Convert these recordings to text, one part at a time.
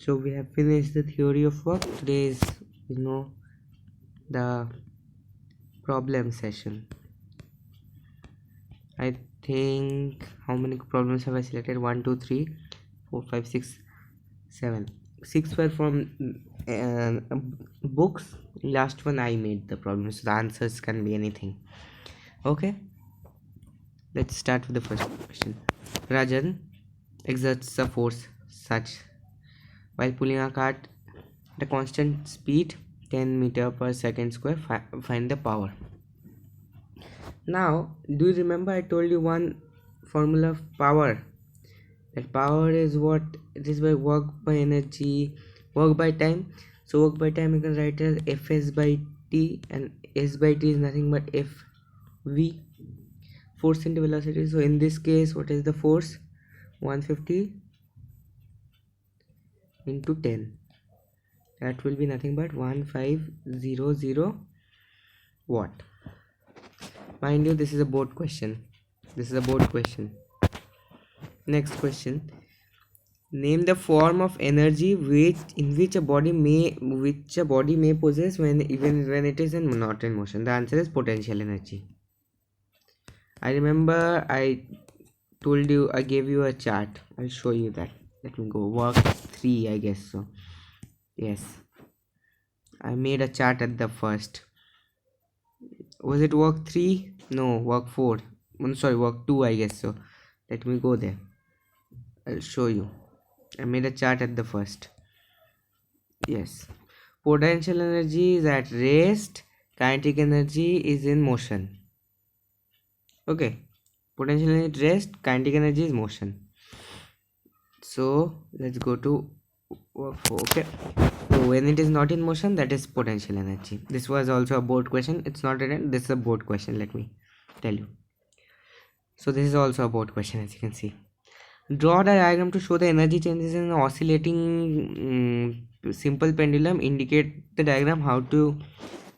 So we have finished the theory of work. Today is, the problem session. I think, how many problems have I selected? 1, 2, 3, 4, 5, 6, 7. 6 were from books. Last one I made the problem, so the answers can be anything. Okay, let's start with the first question. Rajan exerts a force such while pulling a cart at a constant speed 10 meter per second square. Find the power. Now, do you remember I told you one formula of power? That power is what it is by work by energy, work by time. So work by time you can write as Fs by T, and S by T is nothing but Fv, force into velocity. So in this case, what is the force? 150 into 10. That will be nothing but 1500 watt. Mind you, this is a board question. Next question. Name the form of energy which a body may possess even when it is not in motion. The answer is potential energy. I remember I gave you a chart. I'll show you that. Let me go. Work 3, I guess so. Yes, I made a chart at the first. Was it work 3? No, work 4. I'm sorry, work 2, I guess so. Let me go there. I'll show you. I made a chart at the first. Yes. Potential energy is at rest. Kinetic energy is in motion. Okay. Potential energy at rest. Kinetic energy is motion. So let's go to work 4. Okay. So when it is not in motion, that is potential energy. This was also a board question. It's not written. This is a board question. Let me tell you. So this is also a board question, as you can see. Draw the diagram to show the energy changes in an oscillating simple pendulum. Indicate the diagram how to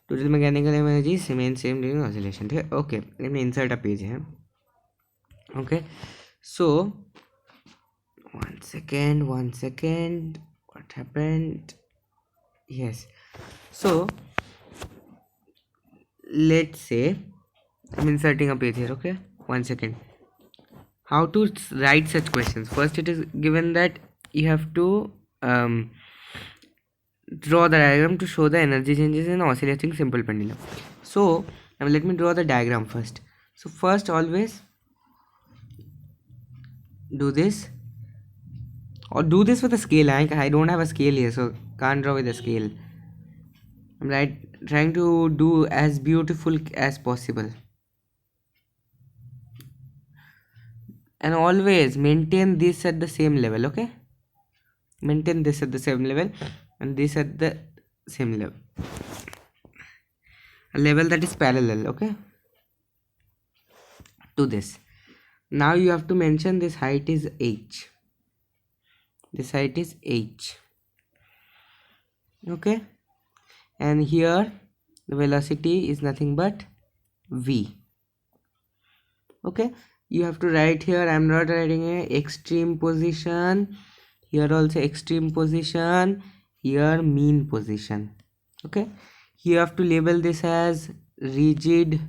total mechanical energy remains same during oscillation. Okay, let me insert a page here. Okay, so one second. What happened? Yes. So let's say I'm inserting a page here. Okay, 1 second. How to write such questions? First, it is given that you have to draw the diagram to show the energy changes in oscillating simple pendulum. So let me draw the diagram first. So first, always do this, or do this with a scale. I don't have a scale here, so can't draw with a scale. I'm trying to do as beautiful as possible. And always maintain this at the same level. Okay, maintain this at the same level and this at the same level, a level that is parallel, okay, to this. Now you have to mention this height is h, okay, and here the velocity is nothing but v. Okay, you have to write here. I'm not writing a extreme position, here also extreme position, here mean position. Okay, you have to label this as rigid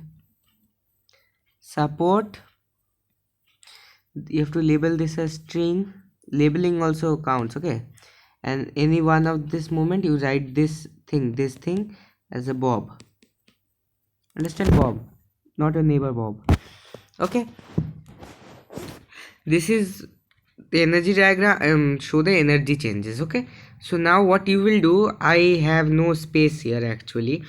support. You have to label this as string. Labeling also counts. Okay, and any one of this moment you write this thing as a Bob. Understand? Bob, not a neighbor Bob. Okay, this is the energy diagram. Show the energy changes. Okay, so now what you will do, I have no space here actually,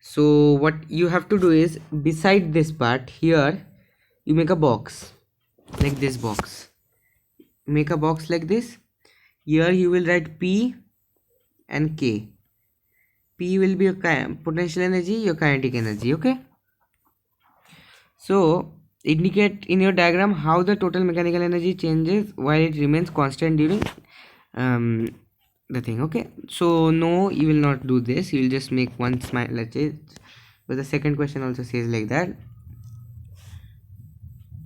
so what you have to do is, beside this part here, you make a box like this box. Make a box like this. Here you will write P and K. P will be your potential energy, your kinetic energy. Okay, so indicate in your diagram how the total mechanical energy changes while it remains constant during the thing. Okay, so no, you will not do this. You will just make one smile, let's say, but the second question also says like that.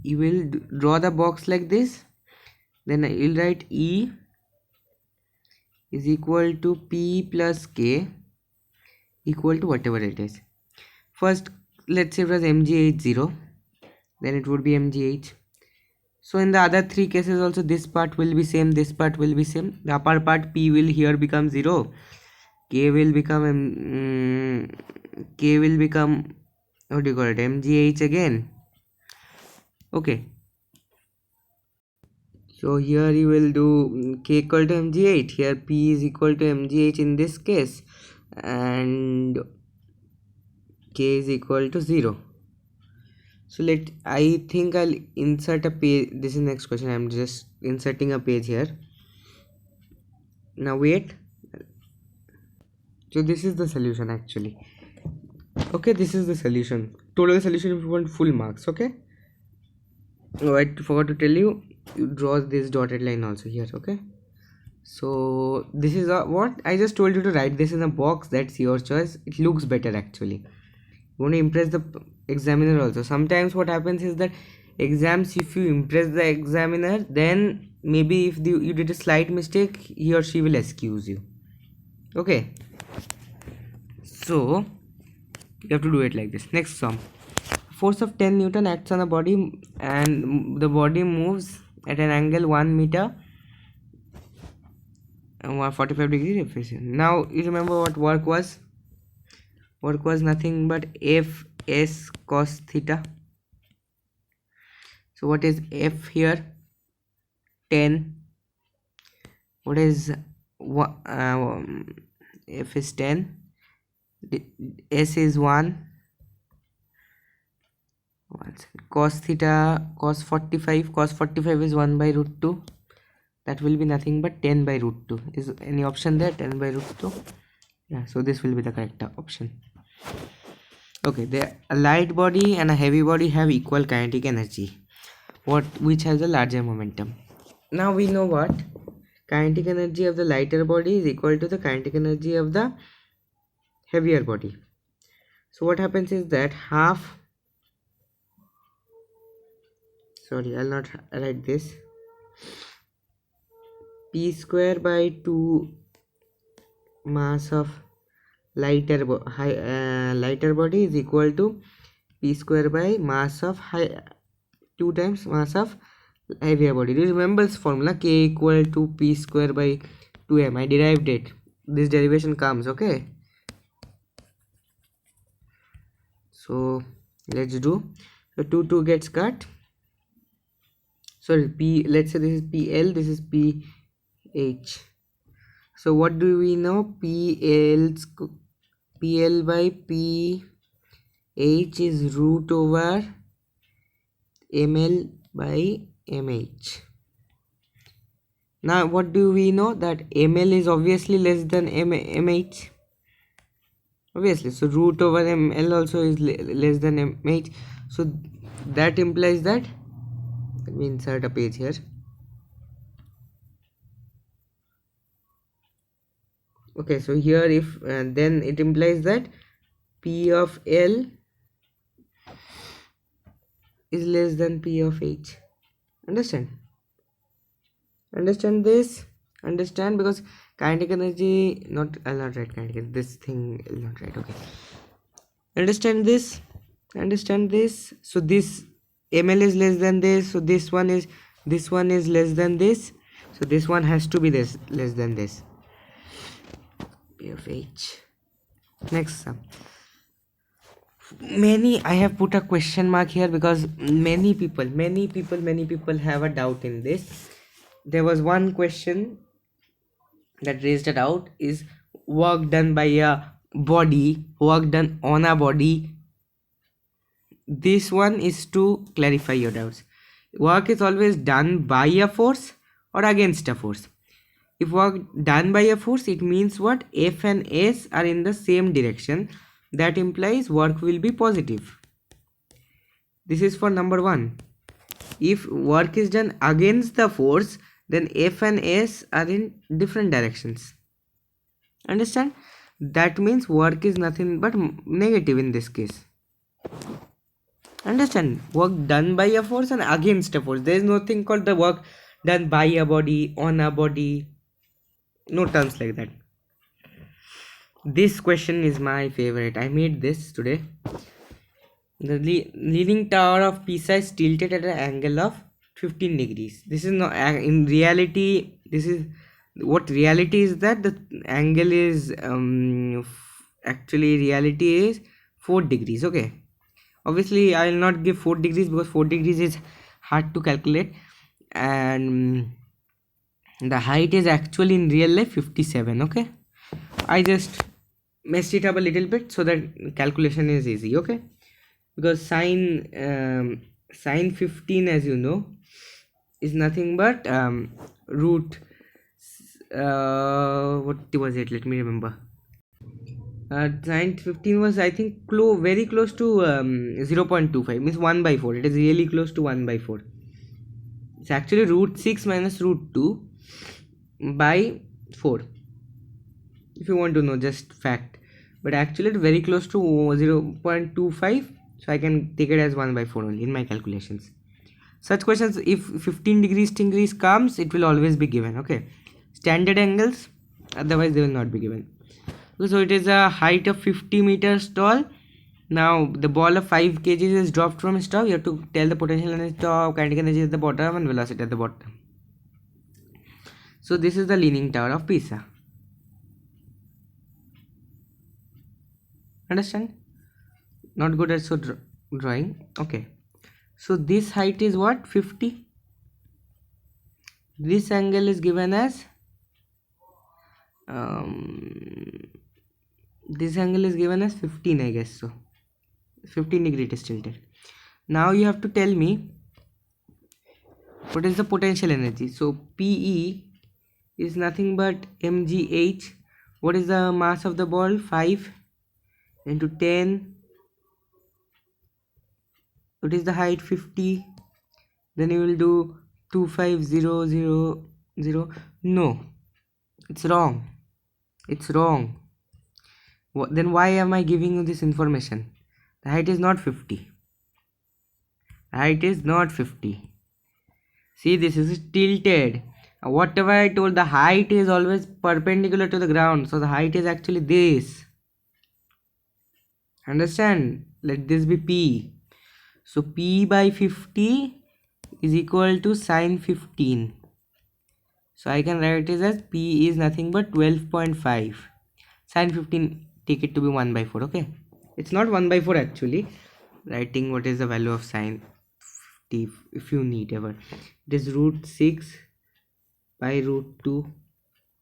You will draw the box like this, then you'll write E is equal to P plus K equal to whatever it is. First, let's say it was mgh 0, then it would be mgh. So in the other three cases also, this part will be same, this part will be same. The upper part P will here become 0, K will become what do you call it, mgh again. Okay, so here you will do K equal to mgh, here P is equal to mgh in this case, and K is equal to 0. So I think I'll insert a page. This is next question. I'm just inserting a page here. Now wait. So this is the solution actually. Okay, this is the solution. Total solution if you want full marks. Okay. Oh, I forgot to tell you. You draw this dotted line also here. Okay. So this is what I just told you to write this in a box. That's your choice. It looks better actually. You want to impress the examiner also. Sometimes what happens is that exams, if you impress the examiner, then maybe if you did a slight mistake, he or she will excuse you. Okay, so you have to do it like this. Next sum. Force of 10 Newton acts on the body and the body moves at an angle 1 meter and 145 degree reflection. Now you remember what work was? Work was nothing but Fs cos theta. So what is F here? 10. What is F is 10. S is 1. Cos theta, cos 45. Cos 45 is 1 by root 2. That will be nothing but 10 by root 2. Is any option there? 10 by root 2. Yeah, so this will be the correct option. Okay, a light body and a heavy body have equal kinetic energy. Which has a larger momentum? Now we know what kinetic energy of the lighter body is equal to the kinetic energy of the heavier body. So what happens is that I'll not write this. P square by 2 mass of lighter body is equal to P square by mass of 2 times mass of heavier body. Do you remember this formula? K equal to P square by 2m. I derived it. This derivation comes. Okay, so let's do. So 2 gets cut. Sorry, P, let's say this is PL, this is PH. So what do we know? PL by PH is root over ML by MH. Now what do we know? That ML is obviously less than MH. Obviously, so root over ML also is less than MH. So that implies that, let me insert a page here. Okay, so here if then it implies that P of L is less than P of H. Understand this? Understand, because kinetic energy, I'll not write kinetic energy. This thing is not right. Okay, understand this. So this ML is less than this, so this one is less than this, so this one has to be less than this. P of H. Next sum. I have put a question mark here because many people have a doubt in this. There was one question that raised a doubt, is work done by a body, work done on a body. This one is to clarify your doubts. Work is always done by a force or against a force. If work done by a force, it means what? F and S are in the same direction. That implies work will be positive. This is for number 1. If work is done against the force, then F and S are in different directions. Understand? That means work is nothing but negative in this case. Understand? Work done by a force and against a force. There is nothing called the work done by a body, on a body. No terms like that. This question is my favorite. I made this today. The leaning tower of Pisa is tilted at an angle of 15 degrees. This is not in reality. This is what reality is, that the angle is actually reality is 4 degrees. Okay, obviously I will not give 4 degrees because 4 degrees is hard to calculate, and the height is actually in real life 57. Okay, I just messed it up a little bit so that calculation is easy. Okay, because sine 15, as you know, is nothing but root what was it, let me remember. Sine 15 was, I think, very close to 0.25, means 1 by 4. It is really close to 1 by 4. It's actually root 6 minus root 2 by 4, if you want to know just fact, but actually it's very close to 0.25, so I can take it as 1 by 4 only in my calculations. Such questions, if 15 degrees comes, it will always be given. Okay, standard angles, otherwise they will not be given. So it is a height of 50 meters tall. Now the ball of 5 kgs is dropped from its top. You have to tell the potential energy top, kinetic energy at the bottom, and velocity at the bottom. So this is the leaning tower of Pisa. Understand? Not good at so drawing. Okay, so this height is what, 50. This angle is given as this angle is given as 15, I guess. So 15 degree it is tilted. Now you have to tell me what is the potential energy. So PE is nothing but mgh. What is the mass of the ball? 5 into 10. What is the height? 50. Then you will do 25000. No, it's wrong. It's wrong. Then why am I giving you this information? The height is not 50. Height is not 50. See, this is tilted. Whatever I told, the height is always perpendicular to the ground, so the height is actually this. Understand? Let this be P. So P by 50 is equal to sine 15. So I can write it as P is nothing but 12.5. Sine 15, take it to be 1 by 4. Okay, it's not 1 by 4 actually. Writing what is the value of sine 50 if you need ever. It is root 6 by root 2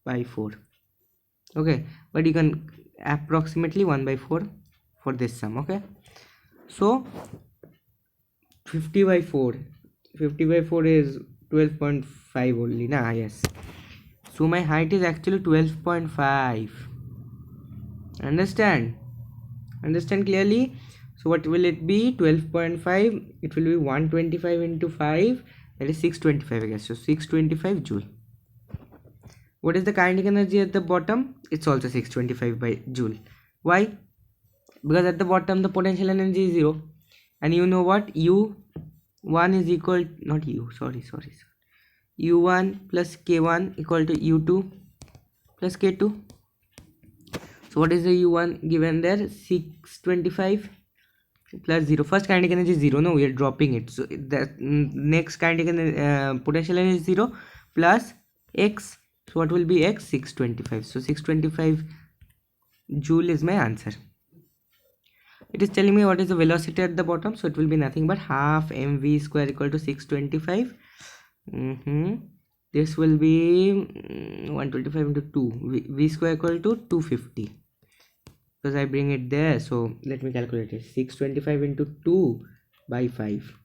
by 4. Okay, but you can approximately 1 by 4 for this sum. Okay, so 50 by 4 is 12.5 only. Yes, so my height is actually 12.5. Understand clearly? So what will it be? 12.5, it will be 125 into 5, that is 625, I guess. So 625 joule. What is the kinetic energy at the bottom? It's also 625 by joule. Why? Because at the bottom the potential energy is 0, and you know what, u1 is equal, not u, sorry, u1 plus k1 equal to u2 plus k2. So what is the u1 given there? 625 plus 0. First kinetic energy is 0. No, we are dropping it. So the next kinetic potential energy is 0 plus x. So what will be x? 625. So 625 joule is my answer. It is telling me what is the velocity at the bottom. So it will be nothing but half mv square equal to 625. This will be 125 into 2. V square equal to 250. Because I bring it there, so let me calculate it. 625 into 2 by 5,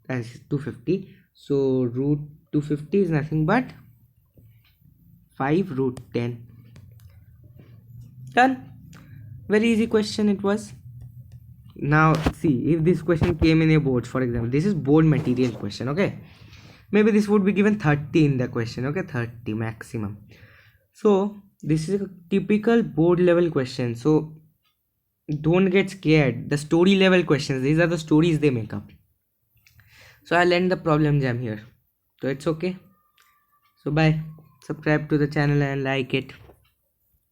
that's 250. So root 250 is nothing but 5 root 10. Done. Very easy question it was. Now see, if this question came in a board, for example, this is board material question. Okay, maybe this would be given 30 in the question. Okay, 30 maximum. So this is a typical board level question, so don't get scared. The story level questions, these are the stories they make up. So I'll end the problem jam here, so it's okay. So bye. subscribe to the channel and like it.